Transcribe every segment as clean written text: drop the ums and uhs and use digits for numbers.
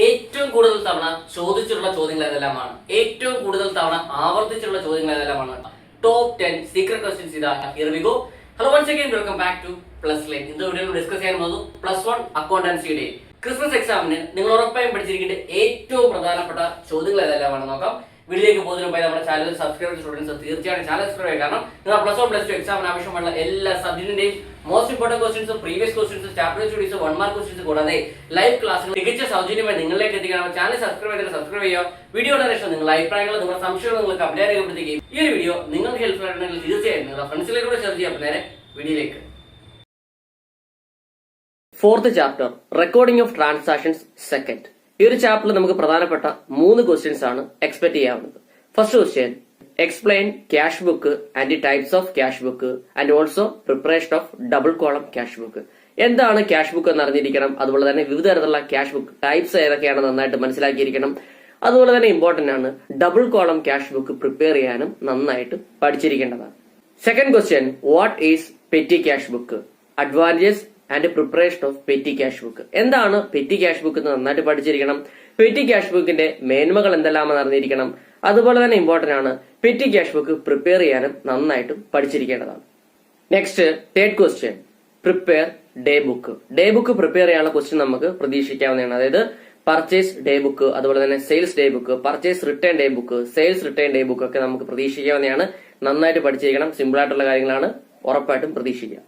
ഏറ്റവും കൂടുതൽ തവണ ചോദിച്ചിട്ടുള്ള ചോദ്യങ്ങൾ ഏതെല്ലാമാണ്? ഏറ്റവും കൂടുതൽ തവണ ആവർത്തിച്ചിട്ടുള്ള ചോദ്യങ്ങൾ ഏതെല്ലാമാണ്? ടോപ്പ് 10 സീക്രട്ട് ക്വസ്റ്റ്യൻസ് ഇതാ. Here we go. Hello once again, welcome back to Plus Line. ഇന്ന് വീഡിയോയിൽ ഡിസ്കസ് ചെയ്യാൻ പോകുന്നത് +1 അക്കൗണ്ടൻസിയുടെ ക്രിസ്മസ് എക്സാമിന് നിങ്ങൾ ഉറപ്പായും പഠിച്ചിരിക്കേണ്ട ഏറ്റവും പ്രധാനപ്പെട്ട ചോദ്യങ്ങൾ ഏതെല്ലാമാണെന്ന് നോക്കാം. വീഡിയോയിലേക്ക് പോകുന്നതിന് മുമ്പ് നമ്മുടെ ചാനൽ സബ്സ്ക്രൈബ് ചെയ്ത സ്റ്റുഡൻസ് തീർച്ചയായും ചാനൽ സബ്സ്ക്രൈബ് ചെയ്യുക. കാരണം നിങ്ങൾ +1 +2 എക്സാമിന് ആവശ്യമുള്ള എല്ലാ സബ്ജക്റ്റിന്റെയും most important questions, previous questions, chapter studies, 1 mark questions കൂടാതെ ലൈവ് ക്ലാസ്സുകൾ തികച്ച സൗജന്യമായി നിങ്ങളിലേക്ക് എത്തിക്കണം. ചാനൽ സബ്സ്ക്രൈബ് ചെയ്യുക. വീഡിയോയുടെ ശേഷം നിങ്ങളുടെ അഭിപ്രായങ്ങൾ, നിങ്ങളുടെ സംശയങ്ങൾ നിങ്ങൾക്ക് അപ്ഡേറ്റ് രേഖപ്പെടുത്തുകയും ഈ ഒരു വീഡിയോ നിങ്ങൾക്ക് ഹെൽപ്ഫുൾ ആയിട്ടുണ്ടെങ്കിൽ തീർച്ചയായും നിങ്ങളുടെ ഫ്രണ്ട്സിലേക്കൂടെ ഷെയർ ചെയ്യാം. നേരെ വീഡിയോയിലേക്ക്. 4th chapter recording of transactions second. ഈ ഒരു ചാപ്റ്ററിൽ നമുക്ക് പ്രധാനപ്പെട്ട 3 ക്വസ്റ്റ്യൻസ് ആണ് എക്സ്പെക്ട് ചെയ്യാവുന്നത്. First question, explain cash book and the types of cash book and also preparation of double column cash book. എന്താണ് ക്യാഷ് ബുക്ക് എന്ന് അറിഞ്ഞിരിക്കണം. അതുപോലെ തന്നെ വിവിധ തരത്തിലുള്ള ക്യാഷ് ബുക്ക് ടൈപ്സ് ഏതൊക്കെയാണ് നന്നായിട്ട് മനസ്സിലാക്കിയിരിക്കണം. അതുപോലെ തന്നെ ഇമ്പോർട്ടന്റ് ആണ് double column cash book prepare ചെയ്യാനും നന്നായിട്ട് പഠിച്ചിരിക്കേണ്ടതാണ്. Second question, what is petty cash book, advantages and preparation of petty cash book. എന്താണ് പെറ്റി ക്യാഷ് ബുക്ക് എന്ന് നന്നായിട്ട് പഠിച്ചിരിക്കണം. പെറ്റി ക്യാഷ് ബുക്കിന്റെ മേന്മകൾ എന്തെല്ലാമെന്ന് അറിഞ്ഞിരിക്കണം. അതുപോലെ തന്നെ ഇമ്പോർട്ടന്റ് ആണ് പെറ്റി ക്യാഷ് ബുക്ക് പ്രിപ്പയർ ചെയ്യാനും നന്നായിട്ടും പഠിച്ചിരിക്കേണ്ടതാണ്. Next, third question, prepare day book. Day book prepare ചെയ്യാനുള്ള ക്വസ്റ്റ്യൻ നമുക്ക് പ്രതീക്ഷിക്കാവുന്നതാണ്. അതായത് പർച്ചേസ് ഡേ ബുക്ക്, അതുപോലെ തന്നെ sales day book, purchase return day book, sales return day book ഒക്കെ നമുക്ക് പ്രതീക്ഷിക്കാവുന്നതാണ്. നന്നായിട്ട് പഠിച്ചിരിക്കണം. സിമ്പിൾ ആയിട്ടുള്ള കാര്യങ്ങളാണ്, ഉറപ്പായിട്ടും പ്രതീക്ഷിക്കുക.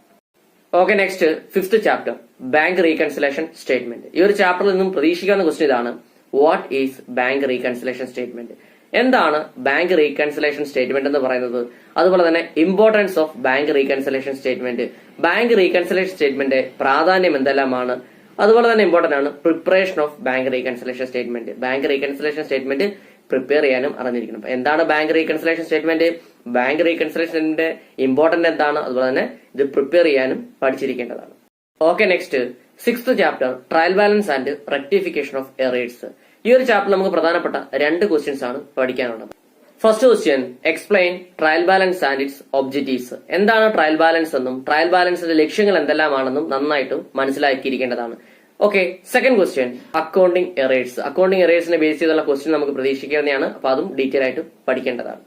Okay, next 5th chapter bank reconciliation statement. ഈ ഒരു ചാപ്റ്ററിൽ നിന്നും പ്രതീക്ഷിക്കാവുന്ന ക്വസ്റ്റ്യൻ ഇതാണ്, what is bank reconciliation statement. എന്താണ് ബാങ്ക് റീകൺസിലേഷൻ സ്റ്റേറ്റ്മെന്റ് എന്ന് പറയുന്നത്. അതുപോലെ തന്നെ importance of bank reconciliation statement, bank reconciliation statement പ്രാധാന്യം എന്തെല്ലാമാണ്. അതുപോലെ തന്നെ ഇമ്പോർട്ടന്റ് ആണ് preparation of bank reconciliation statement. Bank reconciliation statement prepare ചെയ്യാനും അറിഞ്ഞിരിക്കണം. എന്താണ് ബാങ്ക് റീകൺസിലേഷൻ സ്റ്റേറ്റ്മെന്റ്, ബാങ്ക് റീകൺസിലേഷന്റെ ഇമ്പോർട്ടന്റ് എന്താണ്, അതുപോലെ തന്നെ ഇത് പ്രിപ്പയർ ചെയ്യാനും പഠിച്ചിരിക്കേണ്ടതാണ്. Okay, next 6th chapter trial balance and rectification of errors. ഈ ഒരു ചാപ്റ്റർ നമുക്ക് പ്രധാനപ്പെട്ട 2 ക്വസ്റ്റ്യൻസ് ആണ് പഠിക്കാനുള്ളത്. First question, explain trial balance and its objectives. എന്താണ് ട്രയൽ ബാലൻസ് എന്നും ട്രയൽ ബാലൻസിന്റെ ലക്ഷ്യങ്ങൾ എന്തെല്ലാമാണെന്നും നന്നായിട്ടും മനസ്സിലാക്കിയിരിക്കേണ്ടതാണ്. Okay, second question, accounting errors. Accounting എറേഴ്സിനെ ബേസ് ചെയ്തുള്ള ക്വസ്റ്റ്യൻ നമുക്ക് പ്രതീക്ഷിക്കാവുന്നതാണ്. അപ്പൊ അതും ഡീറ്റെയിൽ ആയിട്ട് പഠിക്കേണ്ടതാണ്.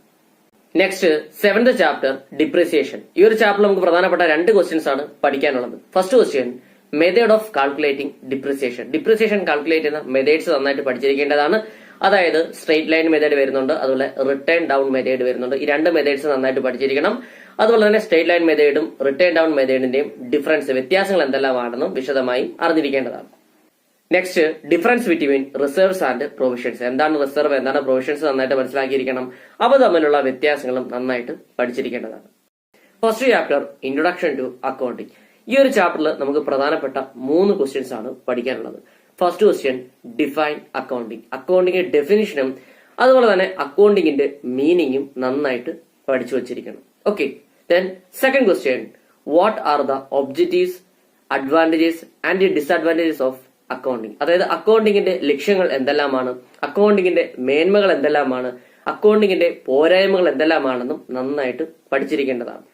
Next 7th chapter depreciation. ഈ ഒരു ചാപ്റ്ററിൽ നമുക്ക് പ്രധാനപ്പെട്ട 2 ക്വസ്റ്റ്യൻസ് ആണ് പഠിക്കാനുള്ളത്. First question, method of calculating depreciation. Depreciation calculate ചെയ്യുന്ന മെത്തേഡ്സ് നന്നായിട്ട് പഠിച്ചിരിക്കേണ്ടതാണ്. അതായത് സ്ട്രെയിറ്റ് ലൈൻ മെത്തേഡ് വരുന്നുണ്ട്, അതുപോലെ റിട്ടേൺ ഡൗൺ മെത്തേഡ് വരുന്നുണ്ട്. ഈ 2 മെത്തേഡ്സ് നന്നായിട്ട് പഠിച്ചിരിക്കണം. അതുപോലെ തന്നെ സ്ട്രെയിറ്റ് ലൈൻ മെത്തേഡും റിട്ടേൺ ഡൗൺ മെത്തേഡിന്റെയും ഡിഫറൻസ്, വ്യത്യാസങ്ങൾ എന്തെല്ലാമാണെന്നും വിശദമായി അറിഞ്ഞിരിക്കേണ്ടതാണ്. Next, difference between reserves and provisions. എന്താണ് റിസർവ്, എന്താണ് പ്രൊവിഷൻസ് നന്നായിട്ട് മനസ്സിലാക്കിയിരിക്കണം. അവ തമ്മിലുള്ള വ്യത്യാസങ്ങളും നന്നായിട്ട് പഠിച്ചിരിക്കേണ്ടതാണ്. First chapter introduction to accounting. ഈ ഒരു ചാപ്റ്ററിൽ നമുക്ക് പ്രധാനപ്പെട്ട 3 ക്വസ്റ്റ്യൻസ് ആണ് പഠിക്കാനുള്ളത്. First question, define accounting. Accounting ഡെഫിനിഷനും അതുപോലെ തന്നെ അക്കൗണ്ടിംഗിന്റെ മീനിങ്ങും നന്നായിട്ട് പഠിച്ചു വച്ചിരിക്കണം. Okay, then second question, what are the objectives, advantages and disadvantages of accounting. അതായത് അക്കൗണ്ടിംഗിന്റെ ലക്ഷ്യങ്ങൾ എന്തെല്ലാമാണ്, അക്കൗണ്ടിംഗിന്റെ മേന്മകൾ എന്തെല്ലാമാണ്, അക്കൗണ്ടിംഗിന്റെ പോരായ്മകൾ എന്തെല്ലാമാണെന്നും നന്നായിട്ട് പഠിച്ചിരിക്കേണ്ടതാണ്.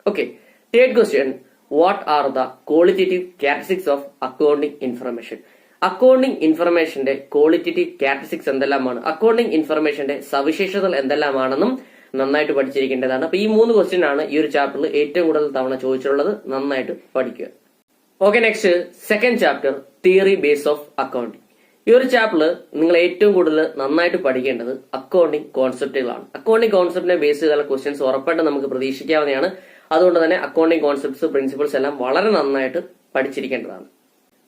Okay, third question, what are the qualitative characteristics of accounting information. Accounting ഇൻഫർമേഷന്റെ ക്വാളിറ്റേറ്റീവ് ക്യാരക്ടറിസ്റ്റിക്സ് എന്തെല്ലാമാണ്, അക്കൗണ്ടിംഗ് ഇൻഫർമേഷന്റെ സവിശേഷതകൾ എന്തെല്ലാമാണെന്നും നന്നായിട്ട് പഠിച്ചിരിക്കേണ്ടതാണ്. അപ്പൊ ഈ 3 ക്വസ്റ്റ്യൻ ആണ് ഈ ഒരു ചാപ്റ്ററിൽ ഏറ്റവും കൂടുതൽ തവണ ചോദിച്ചിട്ടുള്ളത്. നന്നായിട്ട് പഠിക്കുക. Okay, next second chapter theory base of accounting. ഈ ഒരു ചാപ്റ്ററിൽ നിങ്ങൾ ഏറ്റവും കൂടുതൽ നന്നായിട്ട് പഠിക്കേണ്ടത് അക്കൗണ്ടിംഗ് കോൺസെപ്റ്റുകളാണ്. അക്കൗണ്ടിംഗ് കോൺസെപ്റ്റിനെ ബേസ് ചെയ്തുള്ള ക്വസ്റ്റ്യൻസ് ഉറപ്പായിട്ട് നമുക്ക് പ്രതീക്ഷിക്കാവുന്നതാണ്. അതുകൊണ്ട് തന്നെ അക്കൗണ്ടിംഗ് കോൺസെപ്റ്റ്സ്, പ്രിൻസിപ്പിൾസ് എല്ലാം വളരെ നന്നായിട്ട് പഠിച്ചിരിക്കേണ്ടതാണ്.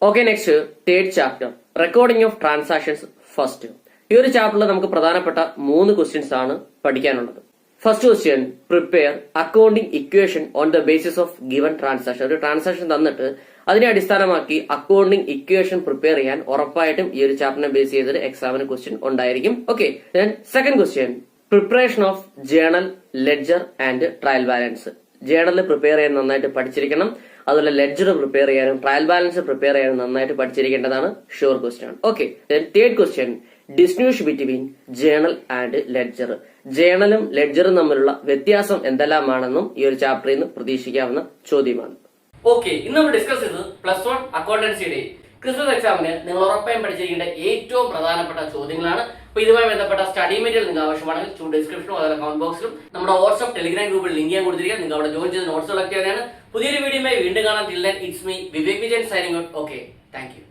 Okay, next third chapter recording of transactions first. ഈ ഒരു ചാപ്റ്ററിൽ നമുക്ക് പ്രധാനപ്പെട്ട 3 ക്വസ്റ്റ്യൻസ് ആണ് പഠിക്കാനുള്ളത്. First question, prepare accounting equation on the basis of given transaction. ഒരു ട്രാൻസാക്ഷൻ തന്നിട്ട് അതിനെ അടിസ്ഥാനമാക്കി അക്കൗണ്ടിംഗ് ഇക്വേഷൻ പ്രിപ്പയർ ചെയ്യാൻ ഉറപ്പായിട്ടും ഈ ഒരു ചാപ്റ്ററിനെ ബേസ് ചെയ്തിട്ട് എക്സാമിന് ക്വസ്റ്റ്യൻ ഉണ്ടായിരിക്കും. Okay, then second question, preparation of journal, ledger and trial balance. Journal prepare ചെയ്യാൻ നന്നായിട്ട് പഠിച്ചിരിക്കണം. അതുപോലെ ലെഡ്ജർ പ്രിപ്പയർ ചെയ്യാനും ട്രയൽ ബാലൻസ് പ്രിപ്പയർ ചെയ്യാനും നന്നായിട്ട് പഠിച്ചിരിക്കേണ്ടതാണ്. ഷുവർ ക്വസ്റ്റ്യൻ ആണ്. Okay, then third question, distinguish between journal and ledger. ജേണലും ലെഡ്ജറും തമ്മിലുള്ള വ്യത്യാസം എന്തെല്ലാമാണെന്നും ഈ ഒരു ചാപ്റ്ററിൽ നിന്ന് പ്രതീക്ഷിക്കാവുന്ന ചോദ്യമാണ്. ഓക്കെ, ഇന്ന് നമ്മൾ ഡിസ്കസ് ചെയ്തത് +1 അക്കൗണ്ടൻസിയുടെ ക്രിസ്മസ് എക്സാമിന് നിങ്ങൾ ഉറപ്പായും പഠിച്ചിരിക്കേണ്ട ഏറ്റവും പ്രധാനപ്പെട്ട ചോദ്യങ്ങളാണ്. അപ്പൊ ഇതുമായി ബന്ധപ്പെട്ട സ്റ്റഡി മെറ്റീരിയൽ നിങ്ങൾക്ക് ആവശ്യമാണെങ്കിൽ ഡിസ്ക്രിപ്ഷനും അതുപോലെ കമന്റ് ബോക്സിലും നമ്മുടെ വാട്സ്ആപ്പ് ടെലിഗ്രാം ഗ്രൂപ്പിൽ ലിങ്ക് ചെയ്യാൻ കൊടുത്തിരിക്കുക. നിങ്ങൾ അവിടെ ജോയിൻ ചെയ്ത് നോട്ട്സ് കളക്ട് ചെയ്യാനാണ്. പുതിയൊരു വീഡിയോയുമായി വീണ്ടും കാണാൻ. Till then it's me Vivek Vijayan signing out. Okay, thank you.